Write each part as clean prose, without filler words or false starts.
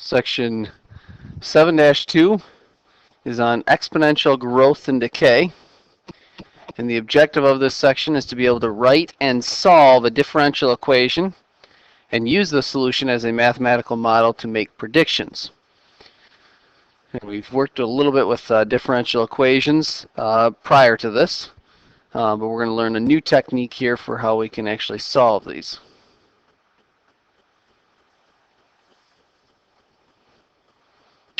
Section 7-2 is on exponential growth and decay. And the objective of this section is to be able to write and solve a differential equation and use the solution as a mathematical model to make predictions. And we've worked a little bit with differential equations prior to this, but we're going to learn a new technique here for how we can actually solve these.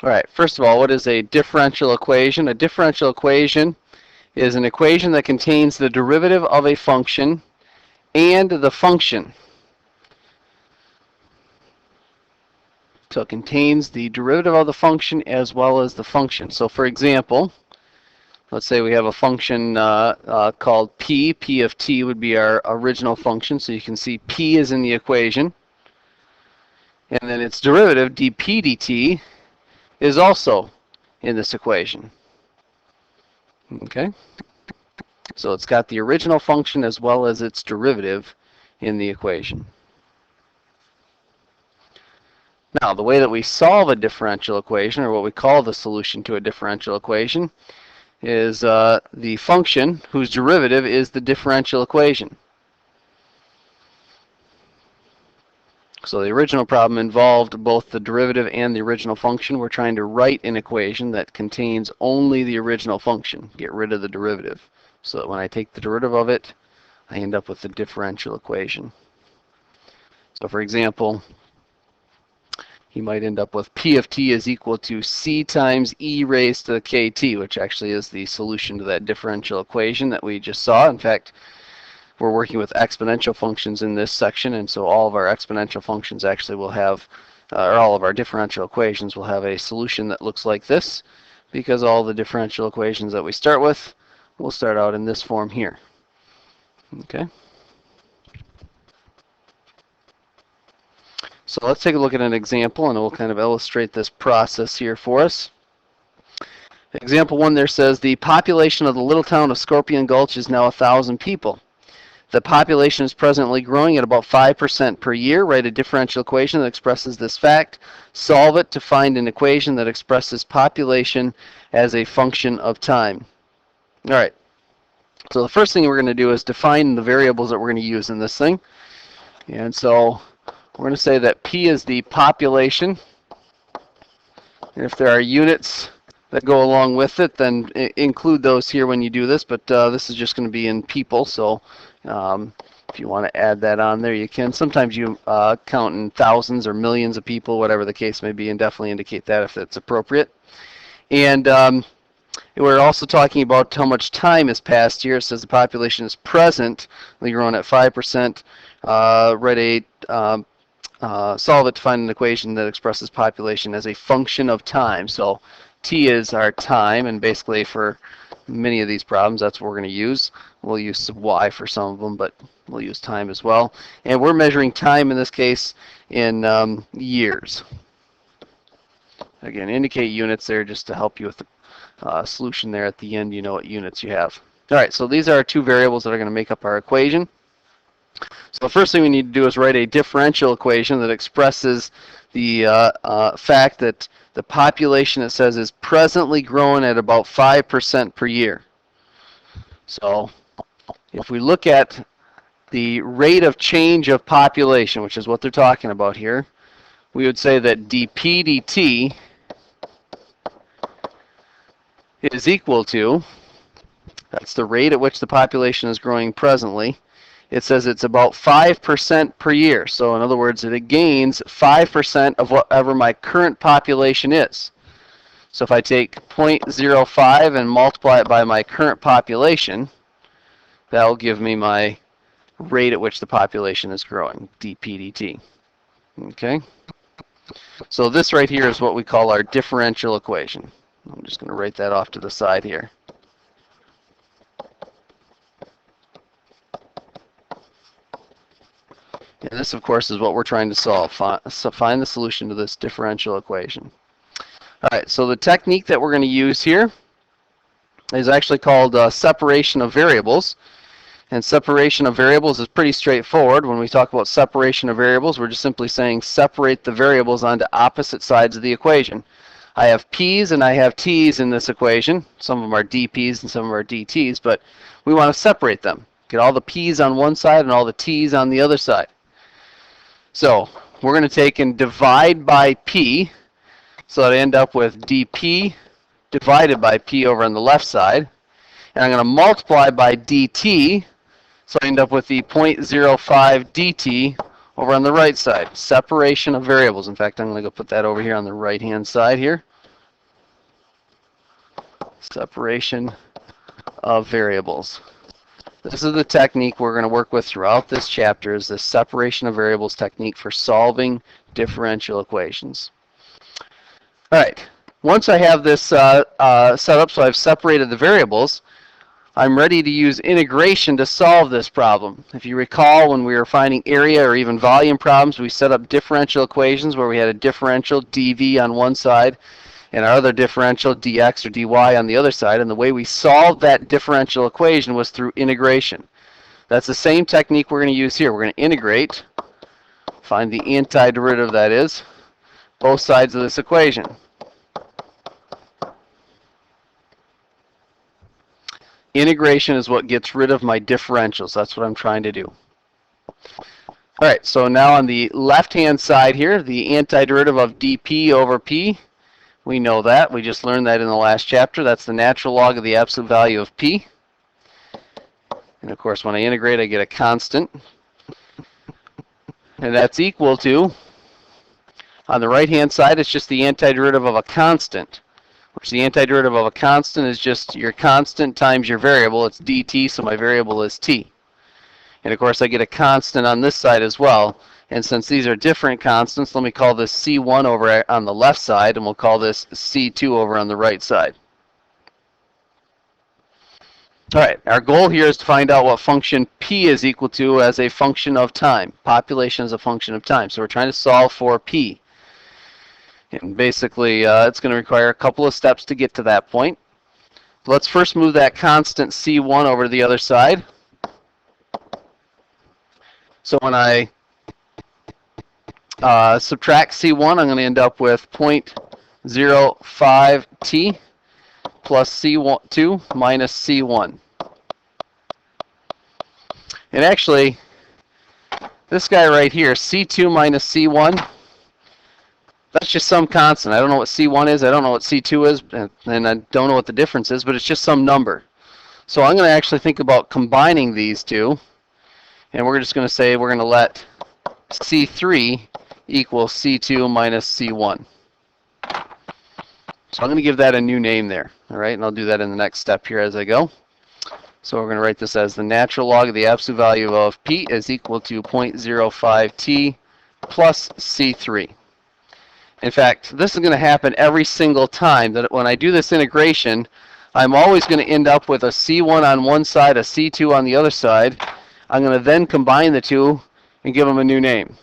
All right, first of all, what is a differential equation? A differential equation is an equation that contains the derivative of a function and the function. So it contains the derivative of the function as well as the function. So for example, let's say we have a function called p. P of t would be our original function. So you can see p is in the equation. And then its derivative, dp dt, is also in this equation. Okay? So it's got the original function as well as its derivative in the equation. Now, the way that we solve a differential equation, or what we call the solution to a differential equation, is the function whose derivative is the differential equation. So the original problem involved both the derivative and the original function. We're trying to write an equation that contains only the original function, get rid of the derivative, so that when I take the derivative of it, I end up with the differential equation. So for example, you might end up with P of t is equal to c times e raised to the kt, which actually is the solution to that differential equation that we just saw. In fact, we're working with exponential functions in this section, and so all of our exponential functions actually will have, or all of our differential equations will have a solution that looks like this, because all the differential equations that we start with will start out in this form here. Okay? So let's take a look at an example, and it will kind of illustrate this process here for us. Example 1 there says, the population of the little town of Scorpion Gulch is now 1,000 people. The population is presently growing at about 5% per year. Write a differential equation that expresses this fact. Solve it to find an equation that expresses population as a function of time. All right. So the first thing we're going to do is define the variables that we're going to use in this thing. And so we're going to say that P is the population. And if there are units that go along with it, then include those here when you do this. But this is just going to be in people. So if you want to add that on there, you can. Sometimes you count in thousands or millions of people, whatever the case may be, and definitely indicate that if it's appropriate. And we're also talking about how much time has passed here. It says the population is presently growing at 5%. Solve it to find an equation that expresses population as a function of time. So t is our time, and basically for many of these problems, that's what we're going to use. We'll use sub y for some of them, but we'll use time as well. And we're measuring time in this case in years. Again, indicate units there just to help you with the solution there at the end. You know what units you have. All right, so these are our two variables that are going to make up our equation. So the first thing we need to do is write a differential equation that expresses the fact that the population, it says, is presently growing at about 5% per year. So if we look at the rate of change of population, which is what they're talking about here, we would say that dp dt is equal to, that's the rate at which the population is growing presently. It says it's about 5% per year. So in other words, it gains 5% of whatever my current population is. So if I take 0.05 and multiply it by my current population, that will give me my rate at which the population is growing, dp dt. Okay? So this right here is what we call our differential equation. I'm just going to write that off to the side here. And this, of course, is what we're trying to solve. Find the solution to this differential equation. All right, so the technique that we're going to use here is actually called separation of variables. And separation of variables is pretty straightforward. When we talk about separation of variables, we're just simply saying separate the variables onto opposite sides of the equation. I have p's and I have t's in this equation. Some of them are dp's and some of them are dt's, but we want to separate them. Get all the p's on one side and all the t's on the other side. So we're going to take and divide by p, so that I end up with dp divided by p over on the left side. And I'm going to multiply by dt, so I end up with the 0.05 dt over on the right side. Separation of variables. In fact, I'm going to go put that over here on the right-hand side here. Separation of variables. This is the technique we're going to work with throughout this chapter, is the separation of variables technique for solving differential equations. All right. Once I have this set up, so I've separated the variables, I'm ready to use integration to solve this problem. If you recall, when we were finding area or even volume problems, we set up differential equations where we had a differential dv on one side and our other differential dx or dy on the other side. And the way we solved that differential equation was through integration. That's the same technique we're going to use here. We're going to integrate, find the antiderivative, that is, both sides of this equation. Integration is what gets rid of my differentials. That's what I'm trying to do. All right, so now on the left-hand side here, the antiderivative of dp over p, we know that. We just learned that in the last chapter. That's the natural log of the absolute value of p. And of course, when I integrate, I get a constant. And that's equal to, on the right-hand side, it's just the antiderivative of a constant, which the antiderivative of a constant is just your constant times your variable. It's dt, so my variable is t. And of course, I get a constant on this side as well. And since these are different constants, let me call this c1 over on the left side, and we'll call this c2 over on the right side. All right, our goal here is to find out what function p is equal to as a function of time. Population is a function of time. So we're trying to solve for p. And basically, it's going to require a couple of steps to get to that point. Let's first move that constant c1 over to the other side. So when I subtract c1, I'm going to end up with 0.05 t plus c2 minus c1. And actually, this guy right here, c2 minus c1, that's just some constant. I don't know what c1 is, I don't know what c2 is, and I don't know what the difference is, but it's just some number. So I'm going to actually think about combining these two, and we're just going to say we're going to let c3 equal c2 minus c1. So I'm going to give that a new name there, all right? And I'll do that in the next step here as I go. So we're going to write this as the natural log of the absolute value of p is equal to 0.05 t plus c3. In fact, this is going to happen every single time that when I do this integration, I'm always going to end up with a c1 on one side, a c2 on the other side. I'm going to then combine the two and give them a new name.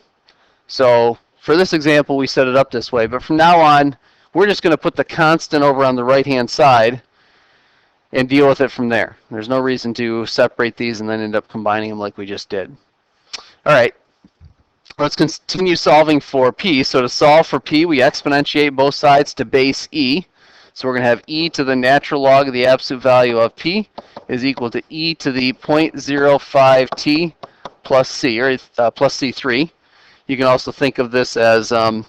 So for this example, we set it up this way. But from now on, we're just going to put the constant over on the right-hand side and deal with it from there. There's no reason to separate these and then end up combining them like we just did. All right. Let's continue solving for p. So to solve for p, we exponentiate both sides to base e. So we're going to have e to the natural log of the absolute value of p is equal to e to the 0.05 t plus c, or plus c3. You can also think of this as using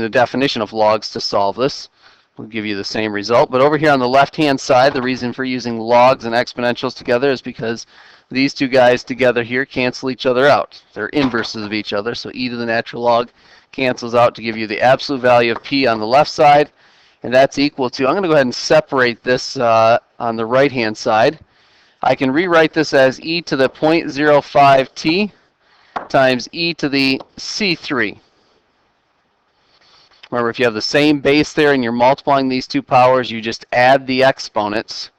the definition of logs to solve this. We'll give you the same result. But over here on the left-hand side, the reason for using logs and exponentials together is because these two guys together here cancel each other out. They're inverses of each other, so e to the natural log cancels out to give you the absolute value of p on the left side, and that's equal to, I'm going to go ahead and separate this on the right-hand side. I can rewrite this as e to the 0.05 t times e to the c3. Remember, if you have the same base there and you're multiplying these two powers, you just add the exponents.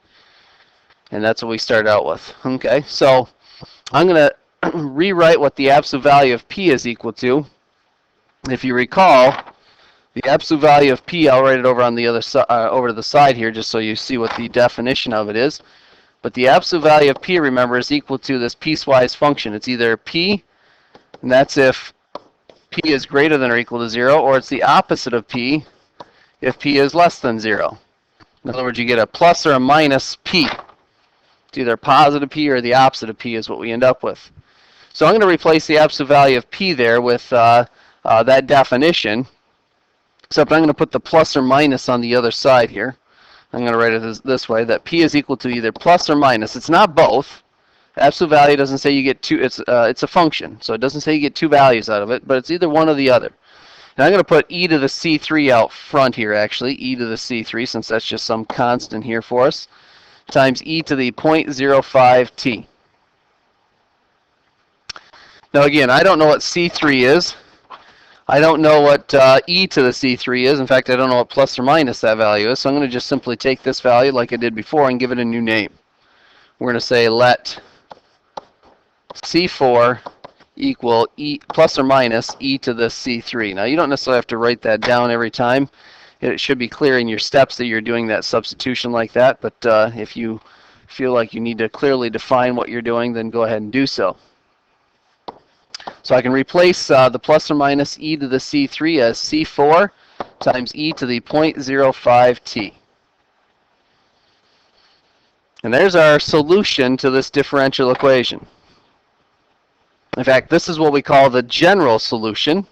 And that's what we start out with. Okay, so I'm going to rewrite what the absolute value of p is equal to. If you recall, The absolute value of P, I'll write it over on the other over to the side here, just so you see what the definition of it is. But the absolute value of P, remember, is equal to this piecewise function. It's either P, and that's if P is greater than or equal to 0, or it's the opposite of P if P is less than 0. In other words, you get a plus or a minus P. It's either positive P or the opposite of P is what we end up with. So I'm going to replace the absolute value of P there with that definition, except I'm going to put the plus or minus on the other side here. I'm going to write it this way, that P is equal to either plus or minus. It's not both. Absolute value doesn't say you get two. It's a function, so it doesn't say you get two values out of it, but it's either one or the other. Now I'm going to put e to the c3 out front here, actually, e to the c3, since that's just some constant here for us, times e to the 0.05t. Now again, I don't know what c3 is. I don't know what e to the c3 is. In fact, I don't know what plus or minus that value is, so I'm going to just simply take this value like I did before and give it a new name. We're going to say let c4 equal e plus or minus e to the c3. Now you don't necessarily have to write that down every time. It should be clear in your steps that you're doing that substitution like that, but if you feel like you need to clearly define what you're doing, then go ahead and do so. So I can replace the plus or minus e to the c3 as c4 times e to the 0.05t. And there's our solution to this differential equation. In fact, this is what we call the general solution.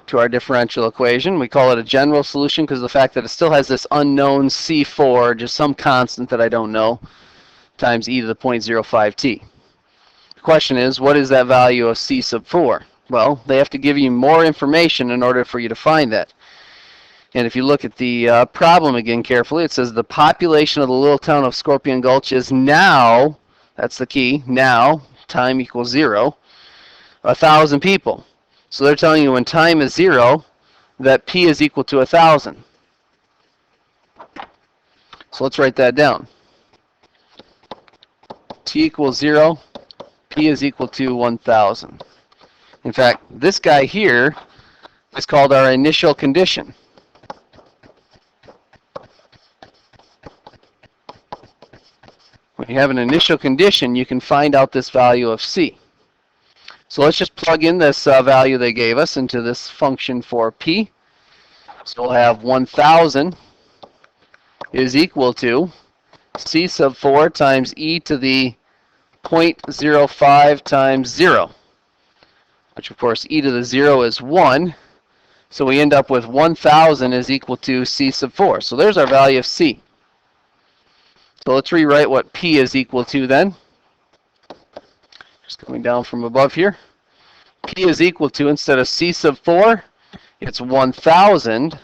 To our differential equation. We call it a general solution because of the fact that it still has this unknown c4, just some constant that I don't know, times e to the 0.05t. The question is, what is that value of c sub 4? Well, they have to give you more information in order for you to find that. And if you look at the problem again carefully, it says the population of the little town of Scorpion Gulch is now, that's the key, now, time equals 0, 1,000 people. So they're telling you when time is 0, that P is equal to 1,000. So let's write that down. T equals 0, P is equal to 1,000. In fact, this guy here is called our initial condition. When you have an initial condition, you can find out this value of C. So let's just plug in this value they gave us into this function for P. So we'll have 1,000 is equal to C sub 4 times e to the 0.05 times 0, which of course e to the 0 is 1. So we end up with 1,000 is equal to C sub 4. So there's our value of C. So let's rewrite what P is equal to then. Just coming down from above here. P is equal to, instead of C sub 4, it's 1,000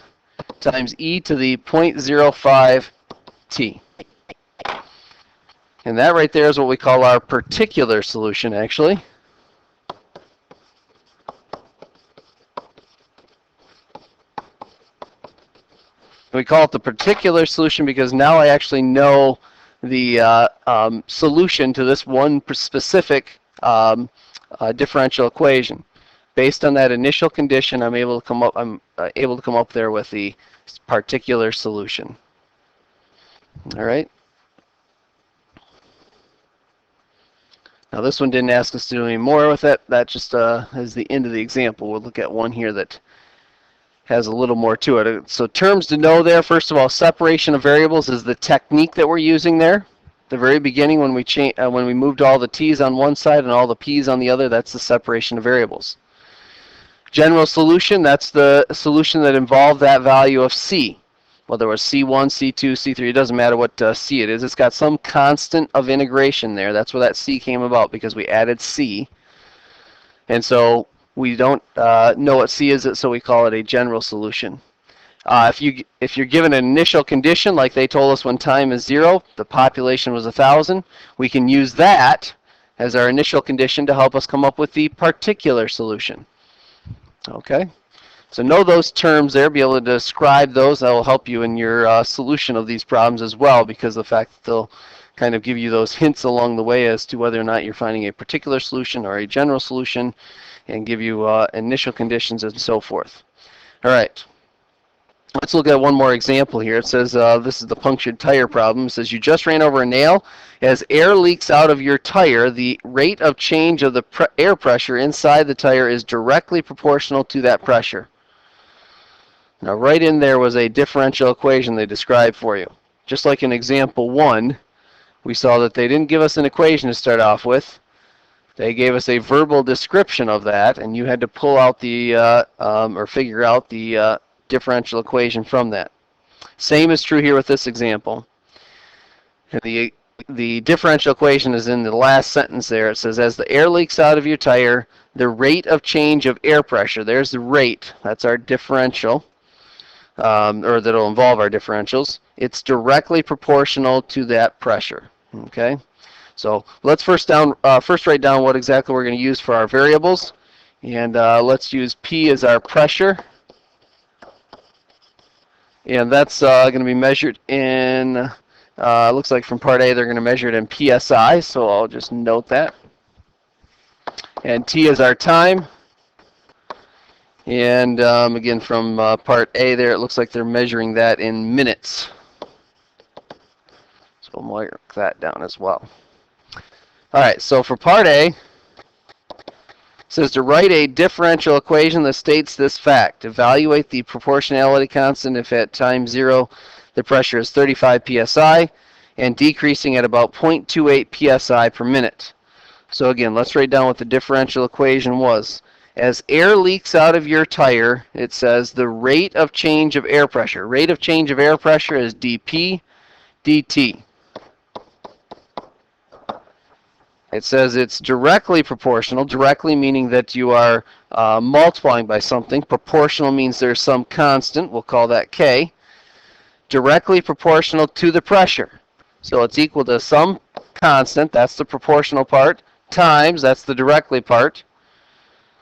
times e to the 0.05 t. And that right there is what we call our particular solution, actually. We call it the particular solution because now I actually know the solution to this one specific differential equation. Based on that initial condition, I'm able to come up there with the particular solution. All right. Now this one didn't ask us to do any more with it. That just is the end of the example. We'll look at one here that has a little more to it. So terms to know there, first of all, separation of variables is the technique that we're using there. The very beginning when we moved all the t's on one side and all the p's on the other, that's the separation of variables. General solution, that's the solution that involved that value of c. Whether it was C1, C2, C3, it doesn't matter what C it is. It's got some constant of integration there. That's where that C came about, because we added C. And so we don't know what C is, so we call it a general solution. If you're given an initial condition, like they told us when time is 0, the population was 1,000, we can use that as our initial condition to help us come up with the particular solution. Okay? So know those terms there, be able to describe those. That will help you in your solution of these problems as well, because of the fact that they'll kind of give you those hints along the way as to whether or not you're finding a particular solution or a general solution, and give you initial conditions and so forth. All right. Let's look at one more example here. It says, this is the punctured tire problem. It says, you just ran over a nail. As air leaks out of your tire, the rate of change of the air pressure inside the tire is directly proportional to that pressure. Now, right in there was a differential equation they described for you. Just like in example 1, we saw that they didn't give us an equation to start off with. They gave us a verbal description of that, and you had to pull out the, or figure out the differential equation from that. Same is true here with this example. The differential equation is in the last sentence there. It says, as the air leaks out of your tire, the rate of change of air pressure, there's the rate, that's our differential, or that'll involve our differentials. It's directly proportional to that pressure. Okay, so let's first write down what exactly we're going to use for our variables, and let's use P as our pressure. And that's going to be measured in, looks like from part A they're going to measure it in PSI, so I'll just note that. And T is our time. And again, from part A there, it looks like they're measuring that in minutes. So we'll mark that down as well. All right, so for part A, it says to write a differential equation that states this fact. Evaluate the proportionality constant if at time 0 the pressure is 35 psi and decreasing at about 0.28 psi per minute. So again, let's write down what the differential equation was. As air leaks out of your tire, it says the rate of change of air pressure. Rate of change of air pressure is dP dt. It says it's directly proportional, directly meaning that you are multiplying by something. Proportional means there's some constant, we'll call that K. Directly proportional to the pressure. So it's equal to some constant, that's the proportional part, times, that's the directly part,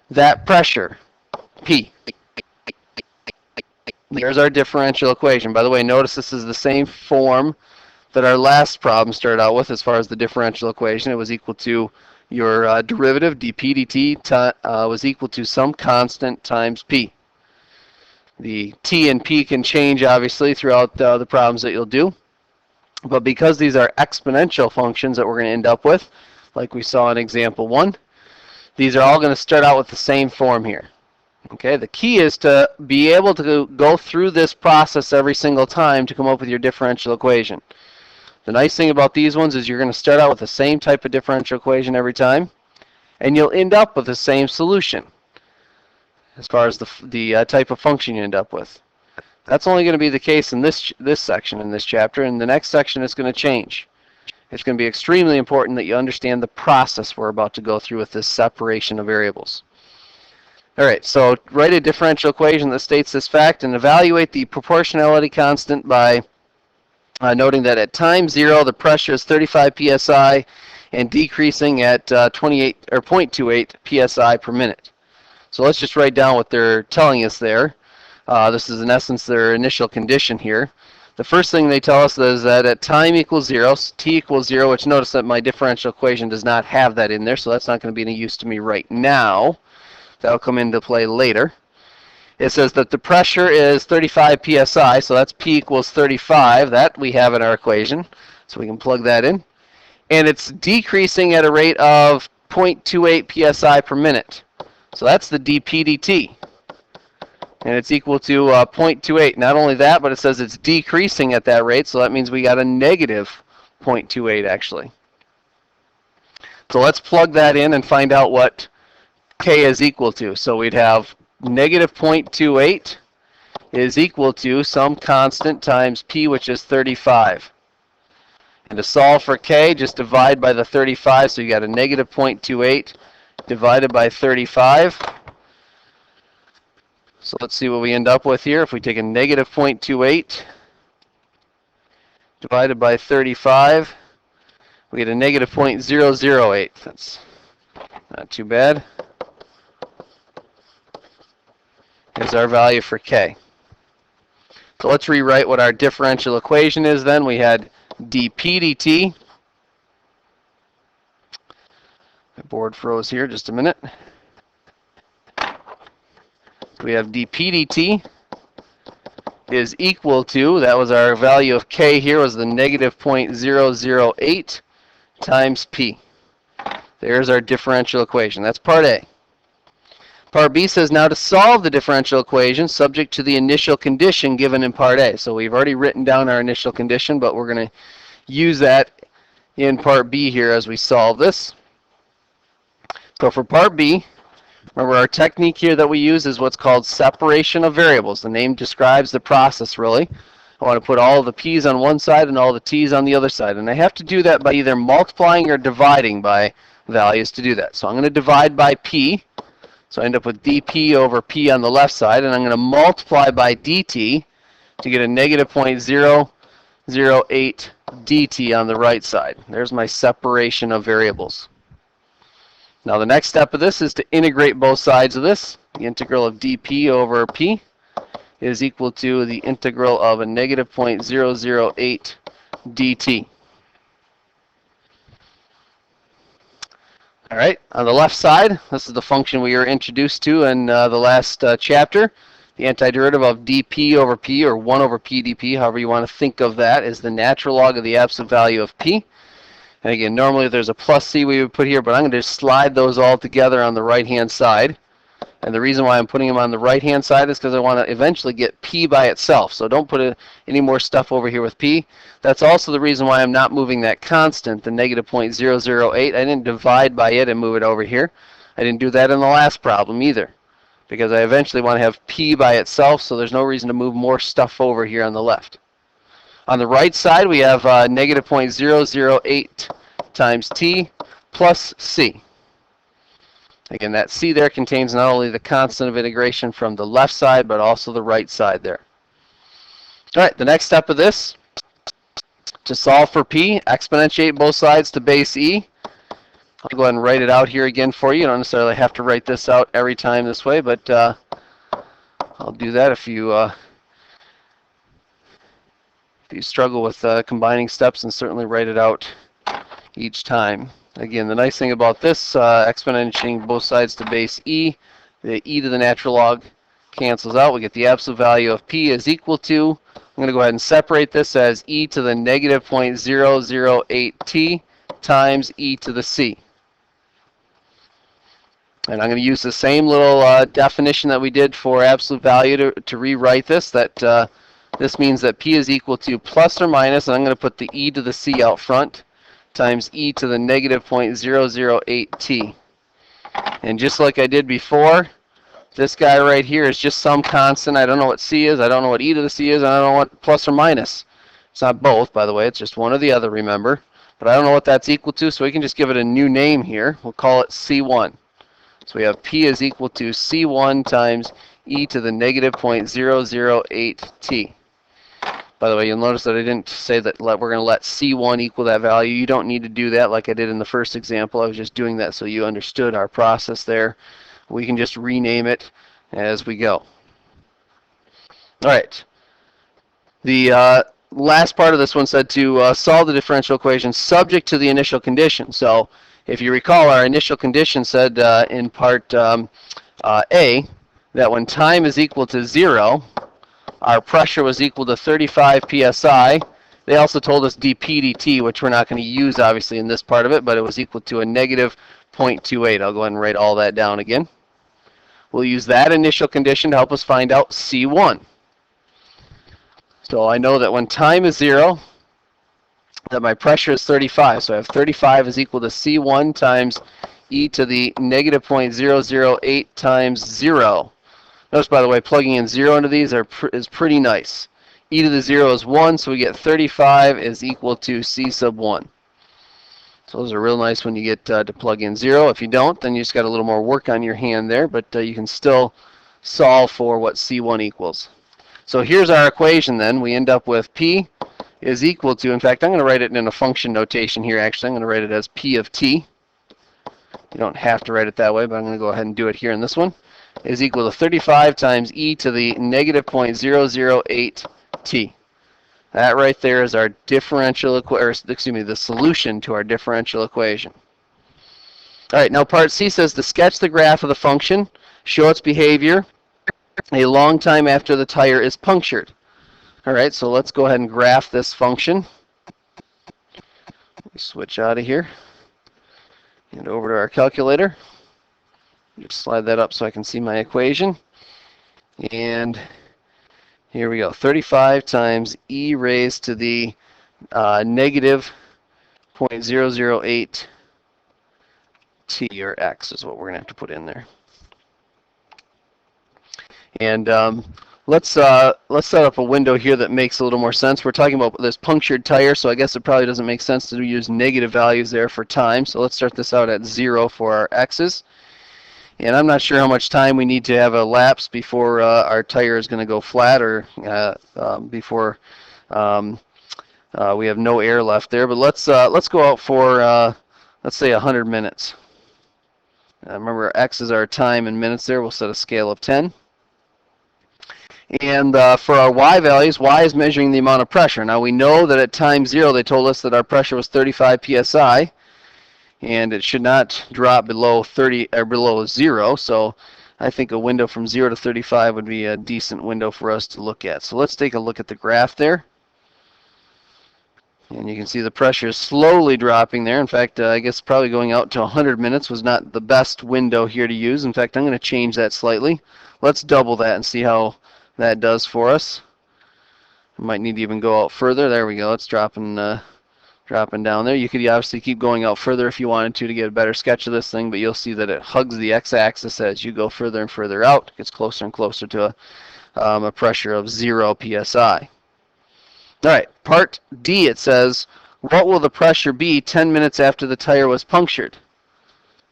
that pressure, P. There's our differential equation. By the way, notice this is the same form that our last problem started out with as far as the differential equation. It was equal to your derivative, dP dt, was equal to some constant times P. The T and P can change, obviously, throughout the problems that you'll do. But because these are exponential functions that we're going to end up with, like we saw in example 1, these are all going to start out with the same form here. Okay, the key is to be able to go through this process every single time to come up with your differential equation. The nice thing about these ones is you're going to start out with the same type of differential equation every time, and you'll end up with the same solution as far as the type of function you end up with. That's only going to be the case in this section, in this chapter. In the next section, it's going to change. It's going to be extremely important that you understand the process we're about to go through with this separation of variables. All right, so write a differential equation that states this fact and evaluate the proportionality constant by noting that at time 0 the pressure is 35 psi and decreasing at 0.28 psi per minute. So let's just write down what they're telling us there. This is in essence their initial condition here. The first thing they tell us is that at time equals 0, t equals 0, which notice that my differential equation does not have that in there, so that's not going to be any use to me right now. That'll come into play later. It says that the pressure is 35 psi, so that's P equals 35. That we have in our equation, so we can plug that in. And it's decreasing at a rate of 0.28 psi per minute. So that's the dP dt. And it's equal to 0.28. Not only that, but it says it's decreasing at that rate, so that means we got a negative 0.28 actually. So let's plug that in and find out what K is equal to. So we'd have negative 0.28 is equal to some constant times P, which is 35. And to solve for K, just divide by the 35, so you got a negative 0.28 divided by 35. So let's see what we end up with here. If we take a negative 0.28 divided by 35, we get a negative 0.008. That's not too bad. Is our value for K. So let's rewrite what our differential equation is then. We had dP dt My board froze here, just a minute. We have dp dt is equal to, that was our value of k here, was the negative 0.008 times p. There's our differential equation. That's part A. Part B says now to solve the differential equation subject to the initial condition given in part A. So we've already written down our initial condition, but we're going to use that in part B here as we solve this. So for part B, remember our technique here that we use is what's called separation of variables. The name describes the process really. I want to put all the p's on one side and all the t's on the other side. And I have to do that by either multiplying or dividing by values to do that. So I'm going to divide by p. So I end up with dp over p on the left side, and I'm going to multiply by dt to get a negative 0.008 dt on the right side. There's my separation of variables. Now the next step of this is to integrate both sides of this. The integral of dp over p is equal to the integral of a negative 0.008 dt. All right, on the left side, this is the function we were introduced to in the last chapter. The antiderivative of dp over p, or 1 over p dp, however you want to think of that, is the natural log of the absolute value of p. And again, normally there's a plus c we would put here, but I'm going to just slide those all together on the right-hand side. And the reason why I'm putting them on the right-hand side is because I want to eventually get p by itself. So don't put any more stuff over here with p. That's also the reason why I'm not moving that constant, the negative 0.008. I didn't divide by it and move it over here. I didn't do that in the last problem either, because I eventually want to have p by itself, so there's no reason to move more stuff over here on the left. On the right side, we have negative 0.008 times t plus c. Again, that c there contains not only the constant of integration from the left side, but also the right side there. All right, the next step of this, to solve for p, exponentiate both sides to base e. I'll go ahead and write it out here again for you. You don't necessarily have to write this out every time this way, but I'll do that if you struggle with combining steps, and certainly write it out each time. Again, the nice thing about this, exponentiating both sides to base e, the e to the natural log cancels out. We get the absolute value of p is equal to, I'm going to go ahead and separate this as e to the negative 0.008t times e to the c. And I'm going to use the same little definition that we did for absolute value to rewrite this. That this means that p is equal to plus or minus, and I'm going to put the e to the c out front, times e to the negative 0.008t. And just like I did before, this guy right here is just some constant. I don't know what c is, I don't know what e to the c is, and I don't know what plus or minus. It's not both, by the way, it's just one or the other, remember. But I don't know what that's equal to, so we can just give it a new name here. We'll call it c1. So we have p is equal to c1 times e to the negative 0.008t. By the way, you'll notice that I didn't say that we're going to let c1 equal that value. You don't need to do that like I did in the first example. I was just doing that so you understood our process there. We can just rename it as we go. All right. The last part of this one said to solve the differential equation subject to the initial condition. So if you recall, our initial condition said in part A that when time is equal to 0, our pressure was equal to 35 psi. They also told us dp dt, which we're not going to use obviously in this part of it, but it was equal to a negative 0.28. I'll go ahead and write all that down again. We'll use that initial condition to help us find out c1. So I know that when time is 0, that my pressure is 35. So I have 35 is equal to c1 times e to the negative 0.008 times 0. Notice, by the way, plugging in 0 into these is pretty nice. E to the 0 is 1, so we get 35 is equal to c sub 1. So those are real nice when you get to plug in 0. If you don't, then you just got a little more work on your hand there, but you can still solve for what c1 equals. So here's our equation then. We end up with p is equal to, in fact, I'm going to write it in a function notation here actually. I'm going to write it as p of t. You don't have to write it that way, but I'm going to go ahead and do it here in this one. Is equal to 35 times e to the negative 0.008t. That right there is our differential equation, the solution to our differential equation. All right, now part C says to sketch the graph of the function, show its behavior a long time after the tire is punctured. All right, so let's go ahead and graph this function. Switch out of here and over to our calculator. Just slide that up so I can see my equation. And here we go. 35 times e raised to the negative 0.008 t, or x, is what we're going to have to put in there. And let's set up a window here that makes a little more sense. We're talking about this punctured tire, so I guess it probably doesn't make sense to use negative values there for time. So let's start this out at 0 for our x's. And I'm not sure how much time we need to have elapsed before our tire is going to go flat, or before we have no air left there. But let's go out for let's say 100 minutes. Remember, x is our time in minutes there. We'll set a scale of 10. And for our y values, y is measuring the amount of pressure. Now we know that at time 0 they told us that our pressure was 35 psi, and it should not drop below 30 or below 0. So I think a window from 0 to 35 would be a decent window for us to look at. So let's take a look at the graph there. And you can see the pressure is slowly dropping there. In fact, I guess probably going out to 100 minutes was not the best window here to use. In fact, I'm going to change that slightly. Let's double that and see how that does for us. I might need to even go out further. There we go. It's dropping down there. You could obviously keep going out further if you wanted to get a better sketch of this thing, but you'll see that it hugs the x-axis as you go further and further out. It gets closer and closer to a pressure of 0 psi. All right, part D, it says, what will the pressure be 10 minutes after the tire was punctured?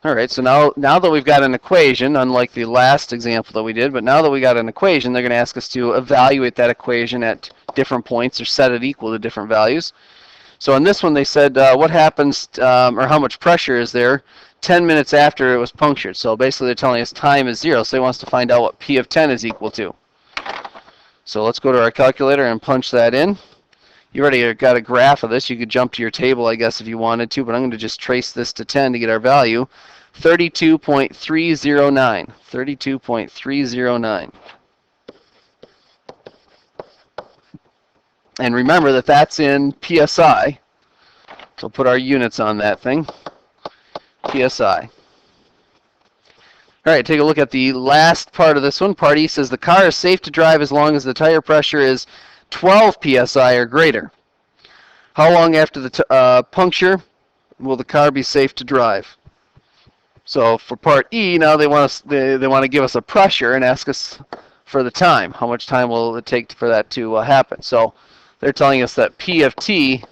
All right, so now that we've got an equation, unlike the last example that we did, but now that we got an equation, they're going to ask us to evaluate that equation at different points or set it equal to different values. So in this one, they said what happens, or how much pressure is there 10 minutes after it was punctured. So basically, they're telling us time is 0, so they want us to find out what P of 10 is equal to. So let's go to our calculator and punch that in. You already got a graph of this. You could jump to your table, I guess, if you wanted to, but I'm going to just trace this to 10 to get our value. 32.309. 32.309. And remember that that's in PSI. So put our units on that thing. PSI. All right, take a look at the last part of this one. Part E says the car is safe to drive as long as the tire pressure is 12 psi or greater. How long after the puncture will the car be safe to drive? So for part E, now they want to give us a pressure and ask us for the time. How much time will it take for that to happen? So they're telling us that P of T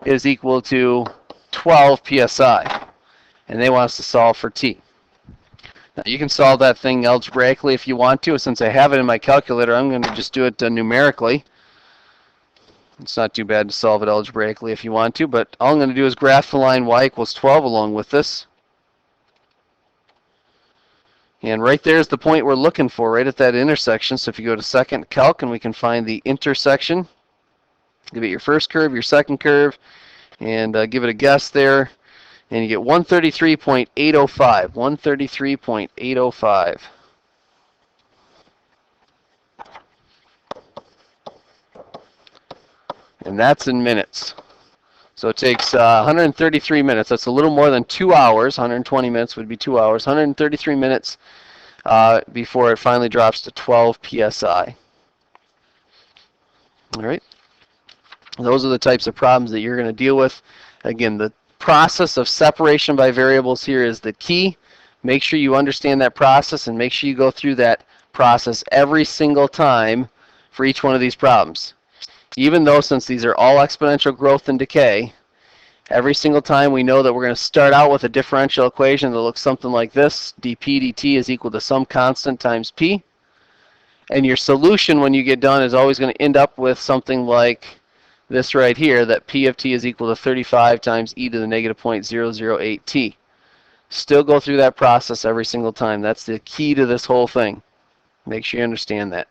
is equal to 12 psi, and they want us to solve for T. Now, you can solve that thing algebraically if you want to. Since I have it in my calculator, I'm going to just do it numerically. It's not too bad to solve it algebraically if you want to, but all I'm going to do is graph the line y equals 12 along with this. And right there is the point we're looking for, right at that intersection. So if you go to second calc and we can find the intersection, give it your first curve, your second curve, and give it a guess there. And you get 133.805. 133.805. And that's in minutes. So it takes 133 minutes. That's a little more than 2 hours. 120 minutes would be 2 hours. 133 minutes before it finally drops to 12 psi. All right. Those are the types of problems that you're going to deal with. Again, the process of separation by variables here is the key. Make sure you understand that process and make sure you go through that process every single time for each one of these problems. Even though, since these are all exponential growth and decay, every single time we know that we're going to start out with a differential equation that looks something like this. dp dt is equal to some constant times p. And your solution when you get done is always going to end up with something like this right here, that P of t is equal to 35 times e to the negative 0.008 t. Still go through that process every single time. That's the key to this whole thing. Make sure you understand that.